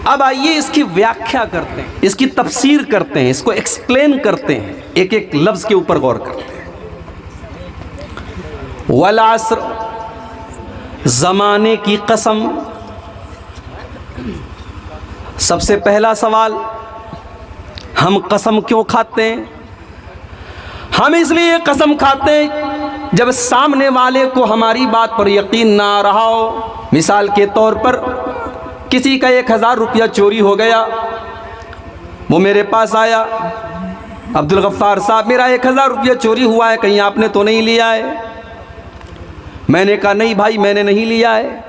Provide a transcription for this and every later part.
अब आइए इसकी व्याख्या करते हैं, इसकी तफसीर करते हैं, इसको एक्सप्लेन करते हैं, एक एक लफ्ज के ऊपर गौर करते हैं। वल अस्र, ज़माने की कसम। सबसे पहला सवाल, हम कसम क्यों खाते हैं? हम इसलिए कसम खाते हैं जब सामने वाले को हमारी बात पर यकीन ना आ रहा हो। मिसाल के तौर पर किसी का 1000 रुपया चोरी हो गया, वो मेरे पास आया, अब्दुल गफ्फार साहब मेरा 1000 रुपया चोरी हुआ है, कहीं आपने तो नहीं लिया है? मैंने कहा नहीं भाई मैंने नहीं लिया है।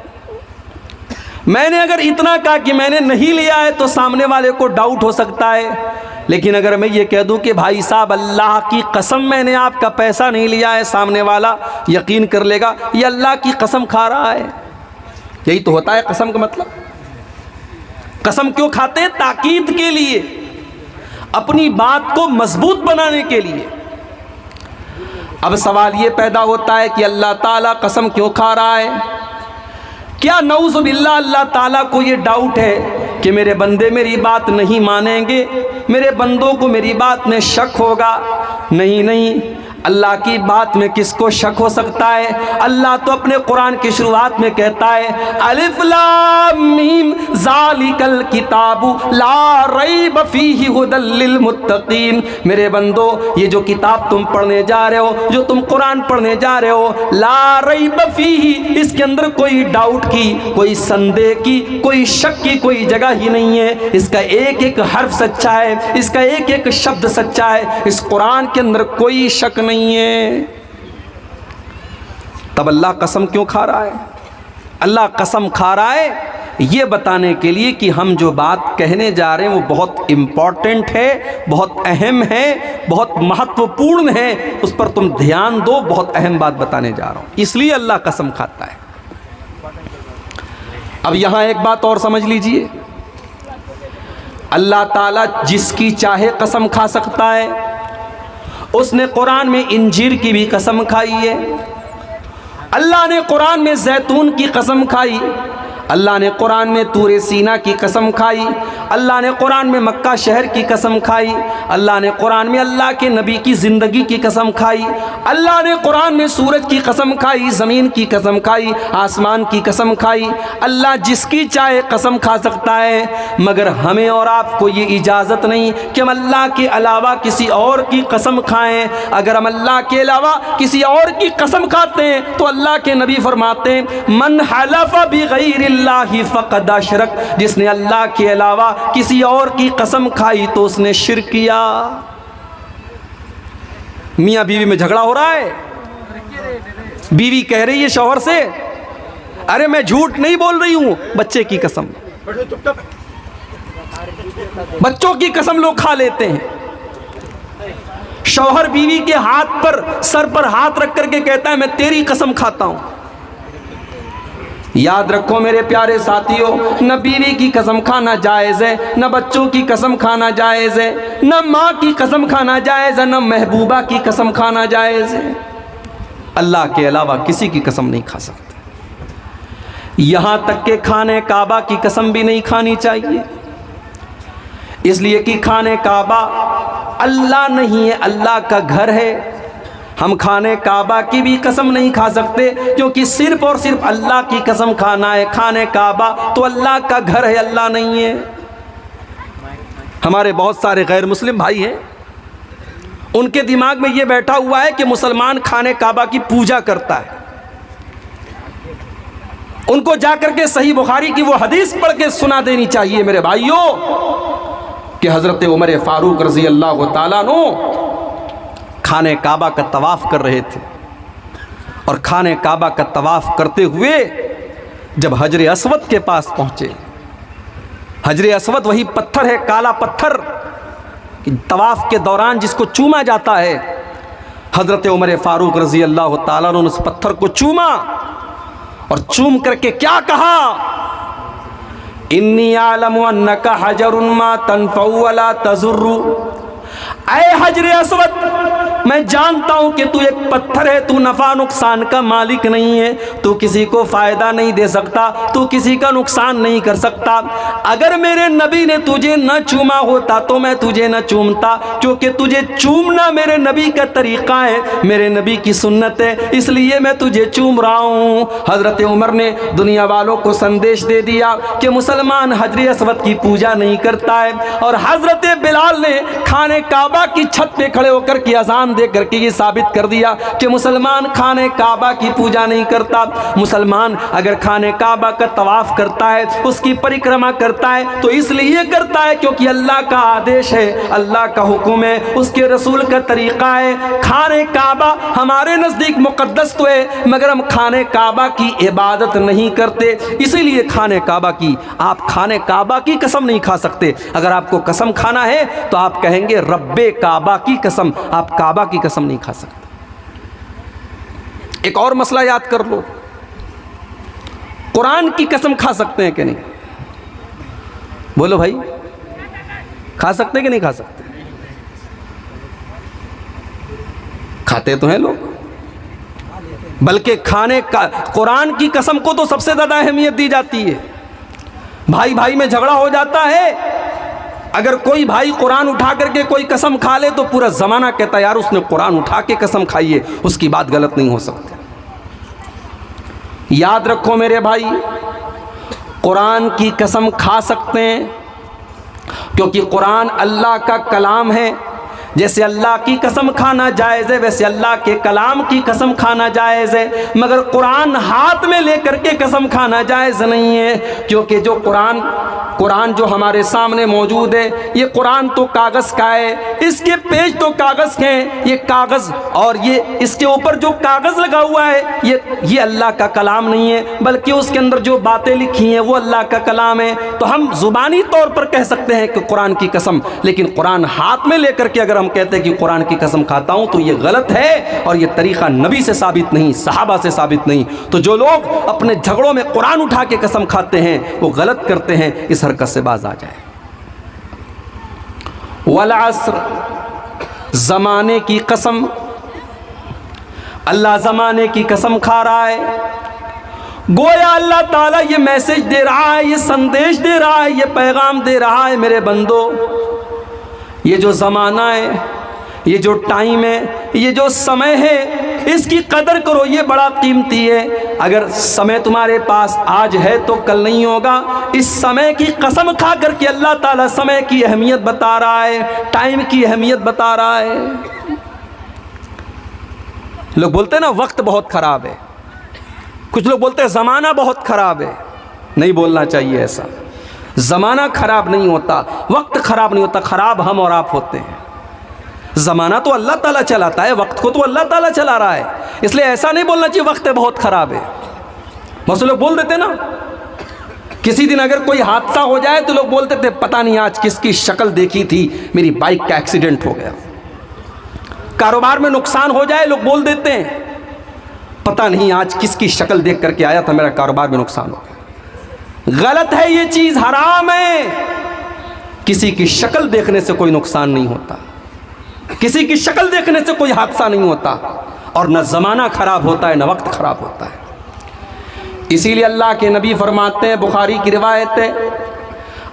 मैंने अगर इतना कहा कि मैंने नहीं लिया है तो सामने वाले को डाउट हो सकता है, लेकिन अगर मैं ये कह दूं कि भाई साहब अल्लाह की कसम मैंने आपका पैसा नहीं लिया है, सामने वाला यकीन कर लेगा ये अल्लाह की कसम खा रहा है। यही तो होता है कसम का मतलब। कसम क्यों खाते हैं? ताकीद के लिए, अपनी बात को मजबूत बनाने के लिए। अब सवाल ये पैदा होता है कि अल्लाह ताला कसम क्यों खा रहा है? क्या नऊज़ुबिल्लाह अल्लाह ताला को ये डाउट है कि मेरे बंदे मेरी बात नहीं मानेंगे, मेरे बंदों को मेरी बात में शक होगा? नहीं नहीं, अल्लाह की बात में किसको शक हो सकता है? अल्लाह तो अपने कुरान की शुरुआत में कहता है अलिफ लाम मीम ज़ालिकल किताबु ला रैब फीहि हुदल लिल मुत्तकीन। मेरे बंदो ये जो किताब तुम पढ़ने जा रहे हो, जो तुम कुरान पढ़ने जा रहे हो, ला रैब फीहि, इसके अंदर कोई डाउट की, कोई संदेह की, कोई शक की कोई जगह ही नहीं है। इसका एक एक हर्फ सच्चा है, इसका एक एक शब्द सच्चा है, इस कुरान के अंदर कोई शक नहीं है। तब अल्लाह कसम क्यों खा रहा है? अल्लाह कसम खा रहा है ये बताने के लिए कि हम जो बात कहने जा रहे हैं वो बहुत इंपॉर्टेंट है, बहुत अहम है, बहुत महत्वपूर्ण है, उस पर तुम ध्यान दो, बहुत अहम बात बताने जा रहा हूं, इसलिए अल्लाह कसम खाता है। अब यहां एक बात और समझ लीजिए, अल्लाह ताला जिसकी चाहे कसम खा सकता है। उसने कुरान में इंजीर की भी कसम खाई है, अल्लाह ने कुरान में जैतून की कसम खाई, अल्लाह ने कुरान में तूरे सीना की कसम खाई, अल्लाह ने कुरान में मक्का शहर की कसम खाई, अल्लाह ने कुरान में अल्लाह के नबी की ज़िंदगी की कसम खाई, अल्लाह ने कुरान में सूरज की कसम खाई, ज़मीन की कसम खाई, आसमान की कसम खाई। अल्लाह जिसकी चाहे कसम खा सकता है, मगर हमें और आपको ये इजाज़त नहीं कि हम अल्लाह के अलावा किसी और की कसम खाएँ। अगर हम अल्लाह के अलावा किसी और की कसम खाते हैं तो अल्लाह के नबी फरमाते हैं मन हलफ़ बिग़ैरिल्लाहि फ़क़द अशरक, जिसने अल्लाह के अलावा किसी और की कसम खाई तो उसने शिर्क किया। मियाँ बीवी में झगड़ा हो रहा है, बीवी कह रही है शौहर से अरे मैं झूठ नहीं बोल रही हूं, बच्चे की कसम, बच्चों की कसम लोग खा लेते हैं। शौहर बीवी के हाथ पर, सर पर हाथ रख करके कहता है मैं तेरी कसम खाता हूं। याद रखो मेरे प्यारे साथियों, न बीवी की कसम खाना जायज़ है, न बच्चों की कसम खाना जायज़ है, न माँ की कसम खाना जायज़ है, न महबूबा की कसम खाना जायज़ है। अल्लाह के अलावा किसी की कसम नहीं खा सकते। यहाँ तक के खाने काबा की कसम भी नहीं खानी चाहिए, इसलिए कि खाने काबा अल्लाह नहीं है, अल्लाह का घर है। हम खाने काबा की भी कसम नहीं खा सकते, क्योंकि सिर्फ और सिर्फ अल्लाह की कसम खाना है। खाने काबा तो अल्लाह का घर है, अल्लाह नहीं है। हमारे बहुत सारे गैर मुस्लिम भाई हैं, उनके दिमाग में ये बैठा हुआ है कि मुसलमान खाने काबा की पूजा करता है। उनको जाकर के सही बुखारी की वो हदीस पढ़ के सुना देनी चाहिए मेरे भाइयों कि हज़रत उमर फारूक रज़ी अल्लाह ताला अन्हु खाने काबा का तवाफ़ कर रहे थे, और खाने काबा का तवाफ़ करते हुए जब हजर अस्वद के पास पहुँचे, हजर अस्वद वही पत्थर है, काला पत्थर कि तवाफ़ के दौरान जिसको चूमा जाता है। हज़रत उमर फारूक रज़ी अल्लाह ताला ने उस पत्थर को चूमा और चूम करके क्या कहा, इन्नी आलमु अन्नका हजरुन मा तनफउ वला तज़ुर्रु, ऐ हजरे अस्वद, मैं जानता हूं कि तू एक पत्थर है, तू नफा नुकसान का मालिक नहीं है, तू किसी को फायदा नहीं दे सकता, तू किसी का नुकसान नहीं कर सकता। अगर मेरे नबी ने तुझे न चूमा होता तो मैं तुझे न चूमता, क्योंकि तुझे चूमना मेरे नबी का तरीका है, मेरे नबी की सुन्नत है, इसलिए मैं तुझे चूम रहा हूं। हजरत उमर ने दुनिया वालों को संदेश दे दिया कि मुसलमान हजरे अस्वद की पूजा नहीं करता है, और हजरत बिलाल ने खाने काबा की छत पे खड़े होकर के अजान दे करके ये साबित कर दिया कि मुसलमान खाने काबा की पूजा नहीं करता। मुसलमान अगर खाने काबा का तवाफ करता है, उसकी परिक्रमा करता है, तो इसलिए करता है क्योंकि अल्लाह का आदेश है, अल्लाह का हुक्म है, उसके रसूल का तरीका है। खाने काबा हमारे नज़दीक मुक़द्दस तो है, मगर हम खाने काबा की इबादत नहीं करते, इसीलिए खाने काबा की, आप खाने काबा की कसम नहीं खा सकते। अगर आपको कसम खाना है तो आप कहेंगे रब्बे काबा की कसम, आप काबा की कसम नहीं खा सकते। एक और मसला याद कर लो, कुरान की कसम खा सकते हैं कि नहीं? बोलो भाई, खा सकते हैं कि नहीं खा सकते? खाते तो हैं लोग, बल्कि खाने का कुरान की कसम को तो सबसे ज्यादा अहमियत दी जाती है। भाई भाई में झगड़ा हो जाता है, अगर कोई भाई कुरान उठा करके कोई कसम खा ले तो पूरा ज़माना कहता है यार उसने कुरान उठा के कसम खाई है, उसकी बात गलत नहीं हो सकती। याद रखो मेरे भाई, कुरान की कसम खा सकते हैं क्योंकि कुरान अल्लाह का कलाम है। जैसे अल्लाह की कसम खाना जायज़ है, वैसे अल्लाह के कलाम की कसम खाना जायज़ है, मगर कुरान हाथ में लेकर के कसम खाना जायज़ नहीं है, क्योंकि जो कुरान जो हमारे सामने मौजूद है, ये कुरान तो कागज़ का है, इसके पेज तो कागज़ के हैं, ये कागज़ और ये इसके ऊपर जो कागज़ लगा हुआ है ये अल्लाह का कलाम नहीं है, बल्कि उसके अंदर जो बातें लिखी हैं वो अल्लाह का कलाम है। तो हम ज़ुबानी तौर पर कह सकते हैं कि कुरान की कसम, लेकिन कुरान हाथ में लेकर के अगर हम कहते हैं कि कुरान की कसम खाता हूं तो ये गलत है, और ये तरीका नबी से साबित नहीं, सहाबा से साबित नहीं। तो जो लोग अपने झगड़ों में कुरान उठा के कसम खाते हैं वो गलत करते हैं, इस हरकत से बाज आ जाए। वल अस्र, जमाने की कसम, अल्लाह जमाने की कसम खा रहा है। गोया अल्लाह ताला ये मैसेज दे रहा है, ये संदेश दे रहा है, ये पैगाम दे रहा है, मेरे बंदो ये जो ज़माना है, ये जो टाइम है, ये जो समय है, इसकी कदर करो, ये बड़ा कीमती है। अगर समय तुम्हारे पास आज है तो कल नहीं होगा। इस समय की कसम खा करके अल्लाह ताला समय की अहमियत बता रहा है, टाइम की अहमियत बता रहा है। लोग बोलते हैं ना वक्त बहुत ख़राब है, कुछ लोग बोलते हैं ज़माना बहुत ख़राब है। नहीं बोलना चाहिए ऐसा, ज़माना ख़राब नहीं होता, वक्त ख़राब नहीं होता, ख़राब हम और आप होते हैं। ज़माना तो अल्लाह ताला चलाता है, वक्त को तो अल्लाह ताला चला रहा है, इसलिए ऐसा नहीं बोलना चाहिए वक्त बहुत ख़राब है। बहुत से लोग बोल देते ना, किसी दिन अगर कोई हादसा हो जाए तो लोग बोलते थे पता नहीं आज किसकी शक्ल देखी थी, मेरी बाइक का एक्सीडेंट हो गया। कारोबार में नुकसान हो जाए लोग बोल देते हैं पता नहीं आज किसकी शक्ल देख करके आया था, मेरा कारोबार में नुकसान हो गया। गलत है, ये चीज़ हराम है। किसी की शक्ल देखने से कोई नुकसान नहीं होता, किसी की शक्ल देखने से कोई हादसा नहीं होता, और न ज़माना ख़राब होता है न वक्त ख़राब होता है। इसीलिए अल्लाह के नबी फरमाते हैं, बुखारी की रिवायत है,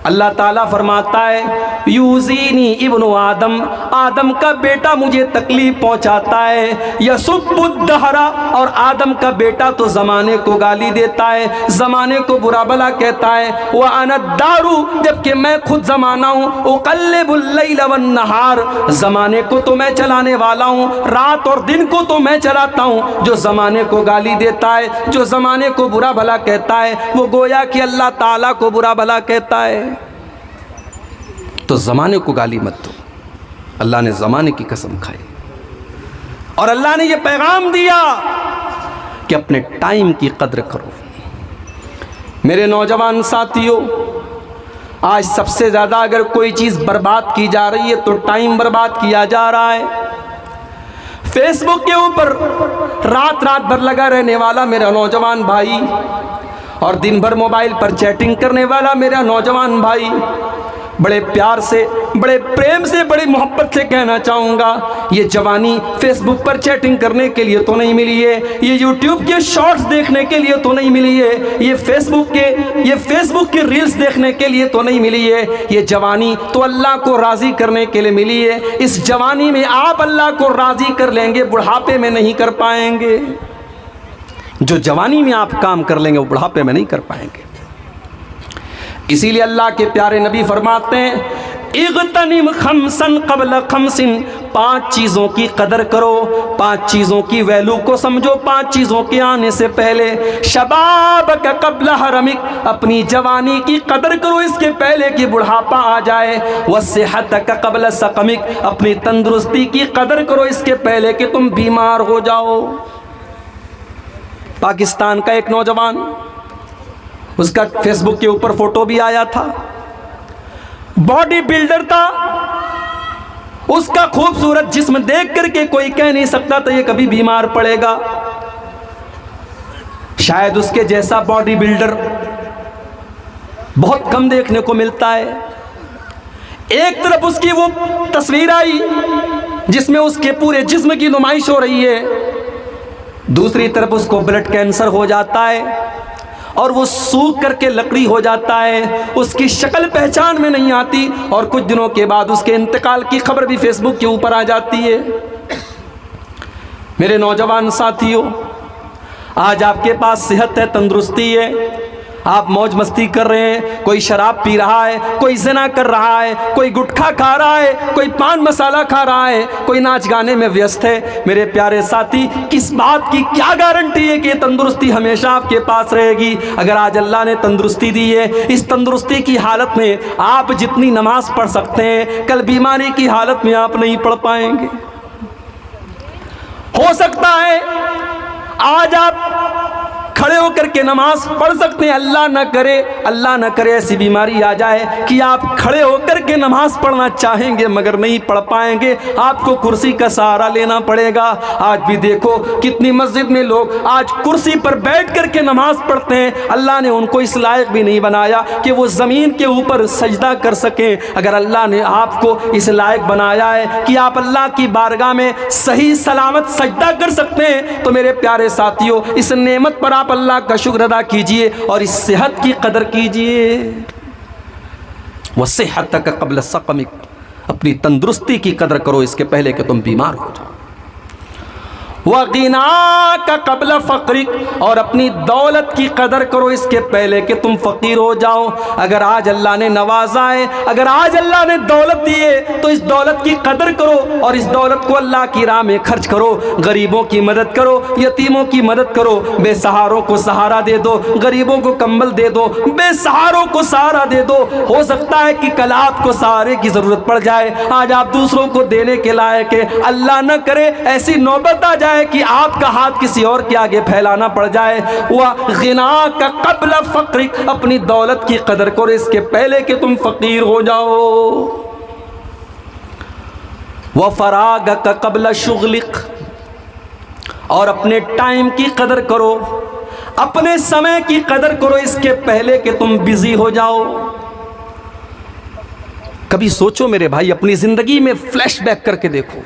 अल्लाह ताला फरमाता है यूज़ीनी इब्नु आदम, आदम का बेटा मुझे तकलीफ़ पहुंचाता है। यसुब्बुद्दहरा, और आदम का बेटा तो ज़माने को गाली देता है, ज़माने को बुरा भला कहता है। वह अनद्दारू, जबकि मैं खुद ज़माना हूँ। उक़ल्लिबुल लैला वन नहार, ज़माने को तो मैं चलाने वाला हूँ, रात और दिन को तो मैं चलाता हूँ। जो ज़माने को गाली देता है, जो ज़माने को बुरा भला कहता है, वो गोया कि अल्लाह ताला को बुरा भला कहता है। तो ज़माने को गाली मत दो, अल्लाह ने ज़माने की कसम खाई, और अल्लाह ने यह पैगाम दिया कि अपने टाइम की कद्र करो। मेरे नौजवान साथियों, आज सबसे ज़्यादा अगर कोई चीज़ बर्बाद की जा रही है तो टाइम बर्बाद किया जा रहा है। फेसबुक के ऊपर रात भर लगा रहने वाला मेरा नौजवान भाई, और दिन भर मोबाइल पर चैटिंग करने वाला मेरा नौजवान भाई, बड़े प्यार से, बड़े प्रेम से, बड़ी मोहब्बत से कहना चाहूँगा, ये जवानी फेसबुक पर चैटिंग करने के लिए तो नहीं मिली है, ये यूट्यूब के शॉर्ट्स देखने के लिए तो नहीं मिली है, ये फेसबुक के रील्स देखने के लिए तो नहीं मिली है। ये जवानी तो अल्लाह को राज़ी करने के लिए मिली है। इस जवानी में आप अल्लाह को राज़ी कर लेंगे, बुढ़ापे में नहीं कर पाएंगे। जो जवानी में आप काम कर लेंगे वो बुढ़ापे में नहीं कर पाएंगे। इसीलिए अल्लाह के प्यारे नबी फरमाते हैं, इग़तनिम खमसन क़ब्ल खमसिन, 5 चीज़ों की कदर करो, 5 चीज़ों की वैल्यू को समझो 5 चीज़ों के आने से पहले। शबाबक क़ब्ल हरमिक, अपनी जवानी की कदर करो इसके पहले कि बुढ़ापा आ जाए। वस्सिहतक क़ब्ल सक़मिक, अपनी तंदुरुस्ती की कदर करो इसके पहले कि तुम बीमार हो जाओ। पाकिस्तान का एक नौजवान, उसका फेसबुक के ऊपर फोटो भी आया था, बॉडी बिल्डर था, उसका खूबसूरत जिस्म देख करके कोई कह नहीं सकता था ये कभी बीमार पड़ेगा। शायद उसके जैसा बॉडी बिल्डर बहुत कम देखने को मिलता है। एक तरफ उसकी वो तस्वीर आई जिसमें उसके पूरे जिस्म की नुमाइश हो रही है, दूसरी तरफ उसको ब्लड कैंसर हो जाता है और वो सूख करके लकड़ी हो जाता है, उसकी शक्ल पहचान में नहीं आती और कुछ दिनों के बाद उसके इंतकाल की खबर भी फेसबुक के ऊपर आ जाती है। मेरे नौजवान साथियों, आज आपके पास सेहत है, तंदुरुस्ती है, आप मौज मस्ती कर रहे हैं, कोई शराब पी रहा है, कोई ज़िना कर रहा है, कोई गुटखा खा रहा है, कोई पान मसाला खा रहा है, कोई नाच गाने में व्यस्त है। मेरे प्यारे साथी, किस बात की क्या गारंटी है कि ये तंदुरुस्ती हमेशा आपके पास रहेगी? अगर आज अल्लाह ने तंदुरुस्ती दी है, इस तंदुरुस्ती की हालत में आप जितनी नमाज पढ़ सकते हैं, कल बीमारी की हालत में आप नहीं पढ़ पाएंगे। हो सकता है आज आप खड़े होकर के नमाज पढ़ सकते हैं, अल्लाह न करे ऐसी बीमारी आ जाए कि आप खड़े होकर के नमाज पढ़ना चाहेंगे मगर नहीं पढ़ पाएंगे, आपको कुर्सी का सहारा लेना पड़ेगा। आज भी देखो कितनी मस्जिद में लोग आज कुर्सी पर बैठ करके नमाज पढ़ते हैं। अल्लाह ने उनको इस लायक भी नहीं बनाया कि वो ज़मीन के ऊपर सजदा कर सकें। अगर अल्लाह ने आपको इस लायक बनाया है कि आप अल्लाह की बारगाह में सही सलामत सजदा कर सकते हैं, तो मेरे प्यारे साथियों, इस नेमत पर आप अल्लाह का शुक्र अदा कीजिए और इस सेहत की कदर कीजिए। वस्सिहतक क़ब्ल सक़मिक, अपनी तंदुरुस्ती की कदर करो इसके पहले कि तुम बीमार हो जाओ। वग़िनाक क़ब्ल फ़क़रिक, और अपनी दौलत की कदर करो इसके पहले कि तुम फ़कीर हो जाओ। अगर आज अल्लाह ने नवाजा है, अगर आज अल्लाह ने दौलत दी है, तो इस दौलत की कदर करो और इस दौलत को अल्लाह की राह में खर्च करो। गरीबों की मदद करो, यतीमों की मदद करो, बेसहारों को सहारा दे दो, गरीबों को कंबल दे दो, बेसहारों को सहारा दे दो। हो सकता है कि कल आपको सहारे की ज़रूरत पड़ जाए, आज आप दूसरों को देने के लायक है, अल्लाह न करे ऐसी नौबत आ जाए कि आपका हाथ किसी और के आगे फैलाना पड़ जाए। वग़िनाक क़ब्ल फ़क़रिक, अपनी दौलत की कदर करो इसके पहले कि तुम फ़कीर हो जाओ। वफ़राग़क क़ब्ल शुग़लिक, और अपने टाइम की कदर करो, अपने समय की कदर करो इसके पहले कि तुम बिज़ी हो जाओ। कभी सोचो मेरे भाई, अपनी ज़िंदगी में फ्लैशबैक करके देखो,